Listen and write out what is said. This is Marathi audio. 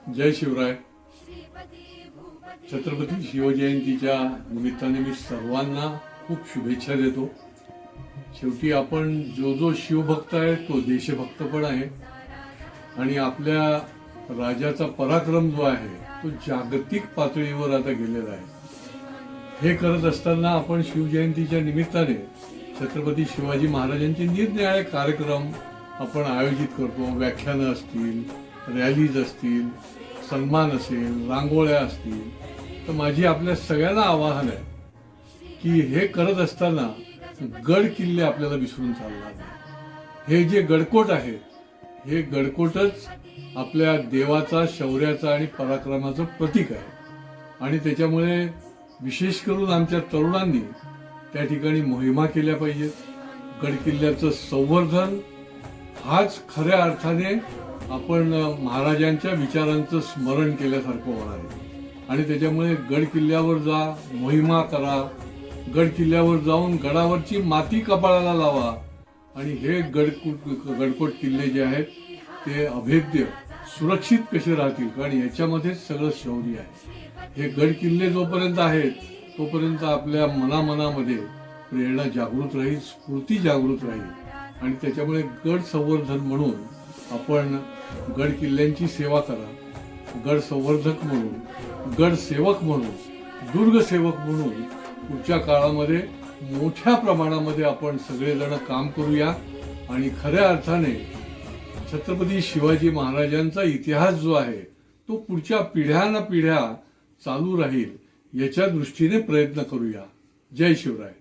जय शिवराय. छत्रपती शिवजयंतीच्या निमित्ताने मी सर्वांना खूप शुभेच्छा देतो. शेवटी आपण जो शिवभक्त आहे तो देशभक्त पण आहे आणि आपल्या राजाचा पराक्रम जो आहे तो जागतिक पातळीवर आता गेलेला आहे. हे करत असताना आपण शिवजयंतीच्या निमित्ताने छत्रपती शिवाजी महाराजांचे निरनिराळे कार्यक्रम आपण आयोजित करतो. व्याख्यानं असतील, रॅलीज असतील, सन्मान असेल, रांगोळ्या असतील. तर माझी आपल्या सगळ्यांना आवाहन आहे की हे करत असताना गड किल्ले आपल्याला विसरून चालणार नाही. हे जे गडकोट आहेत हे गडकोटच आपल्या देवाचा, शौर्याचा आणि पराक्रमाचं प्रतीक आहे आणि त्याच्यामुळे विशेष करून आमच्या तरुणांनी त्या ठिकाणी मोहिमा केल्या पाहिजेत. गडकिल्ल्याचं संवर्धन हाच खऱ्या अर्थाने आपण महाराजांच्या विचारांचं स्मरण केल्यासारखं होणार आहे आणि त्याच्यामुळे गड किल्ल्यावर जा, मोहिमा करा. गड किल्ल्यावर जाऊन गडावरची माती कपाळाला लावा आणि हे गडकोट किल्ले जे आहेत ते अभेद्य, सुरक्षित कसे राहतील, कारण याच्यामध्येच सगळं शौर्य आहे. हे गड किल्ले जोपर्यंत आहेत तोपर्यंत आपल्या मनामध्ये प्रेरणा जागृत राहील, स्फूर्ती जागृत राहील आणि त्याच्यामुळे गड संवर्धन म्हणून आपण गड किल्ल्यांची सेवा करा. गड संवर्धक म्हणून, गड सेवक म्हणून, दुर्ग सेवक म्हणून पुढच्या काळामध्ये मोठ्या प्रमाणामध्ये आपण सगळेजण काम करूया आणि खऱ्या अर्थाने छत्रपती शिवाजी महाराजांचा इतिहास जो आहे तो पुढच्या पिढ्यानपिढ्या चालू राहील याच्या दृष्टीने प्रयत्न करूया. जय शिवराय.